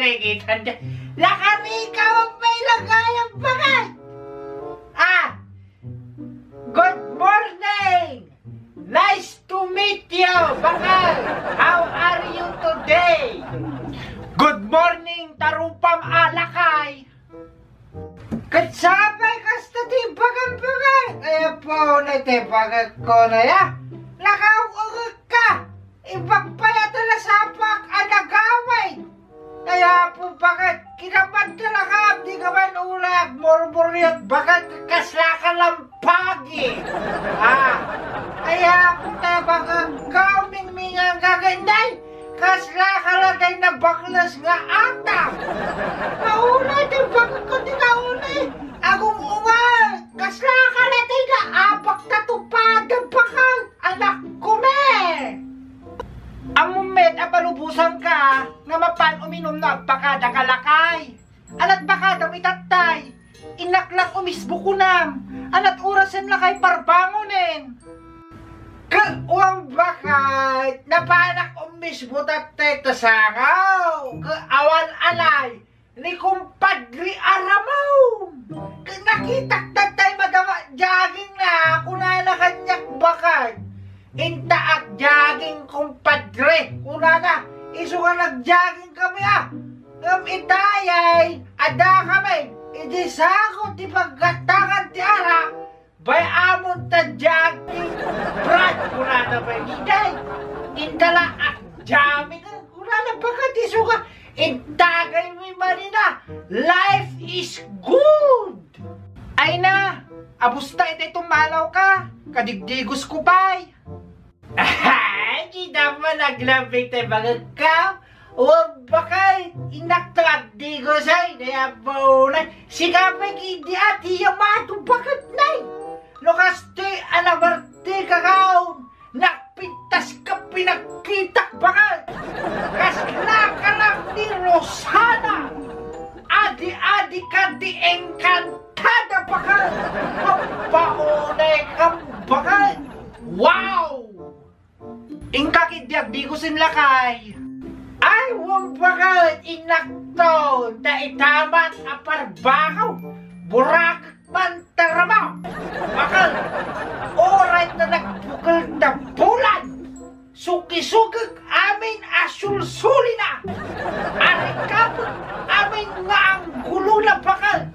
nakikita dyan. Lakari ka may lagayang bagay. Good morning. Nice to meet you, bakal. How are you today? Good morning, tarupam alakay. Katsabay kasta di bagang-bagang. Kaya po na te bagag ko na ya. Lakaw ka. Ibagpaya tala sapak anagaway. Kaya po bakit kinaman talaga di ka man ulag murmuryot bakit kaslaka lampagi. Kaya po tayo bakit kaming mingang gaganday. Kaslaka lagay na baklas nga atang. Naulay di bakit ko di naulay. Agong ungal. Kaslaka lagay na apak na tupad ang bakal. Anak ko Amumet apalubusan ka nga mapan uminom na bakada kalakay. Alat bakada itatay. Inaklang umisbukunam. Alat orasen lakay parbangonen. Kauang bakad napanak umisbutatay tasakaw. Kaawan alay ni kumpadri aramaw. Nakitak tatay madawa jaging na kunala kanyak bakad. Intaak jogging kumpadre. Una na, iso ka nag-jogging kami itayay, ada kami. Idi sakot, di pagkatangan ti ara. Bay amon ta jogging. Brad, kuna na ba iday? Intala ak jamming. Kuna na bagat iso ka. Intagay mo yung manina. Life is good. Ay na, abusta ito tumalaw ka. Kadigdigos ko pa'y. Kita mo naglabing tayo mga ka. Huwag bakay inaktak di ko sa'y naya baunay. Sikapay hindi ati yung matubakit na'y. Lukastoy anabarte kakaon. Nakpintas ka pinagkitak bakal. Kasla ka lang ni Rosana. Adi-adi ka di engkantada bakal. Mabaunay kang bakal. Wow! Ingkakidyak di ko sinlakay. Ay, huwag bakal inakto na itaman aparbakaw. Burak man taramaw. Bakal, oray na nagbukal na bulan. Suki-sukig amin asul-suli na. Arikapot amin nga ang gulo na bakal.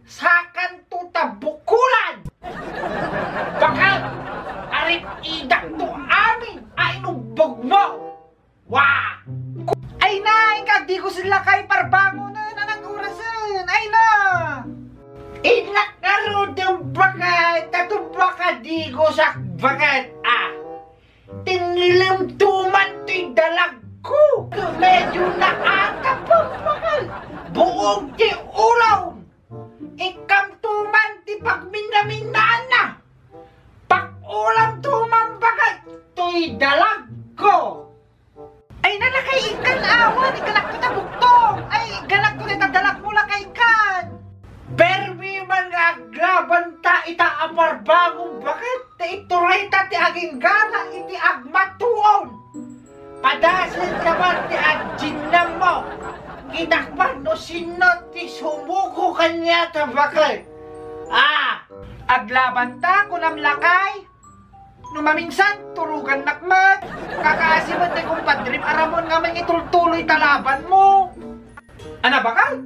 Sakan tuta bukulan. Bakal, arit idak to amin ay nugbog mo. Wah! Ay na, ingkag di ko sila kay parbango na nanag-urasan. Ay na! Inak na ro ng bagat, tatong baka di ko sa bagat. Tinilim tuman to'y dalag ko. Medyo naatap ang bakal. Buong ti ulaw. Ikam tuman ti pagminaminaan na. Pag-ulam tuman bagat to'y dalag ko. Ay nalakay ikan awan, ikalak ko na buktong. Ay galak ko na dalag mo lakay ikan. Permi man nga aglaban ta ita aparbagong bakit ta ituray ta ti aging gana iti agmatuon. Padasin ka man ti agjinam mo. Kinakpan no sino ti sumuko kanya ta bakit. Aglaban ta kunam lakay. Nung maminsan, turugan nakmat. Kakaasibat na kumpadrim aramon nga may itultuloy talaban mo. Ana bakal?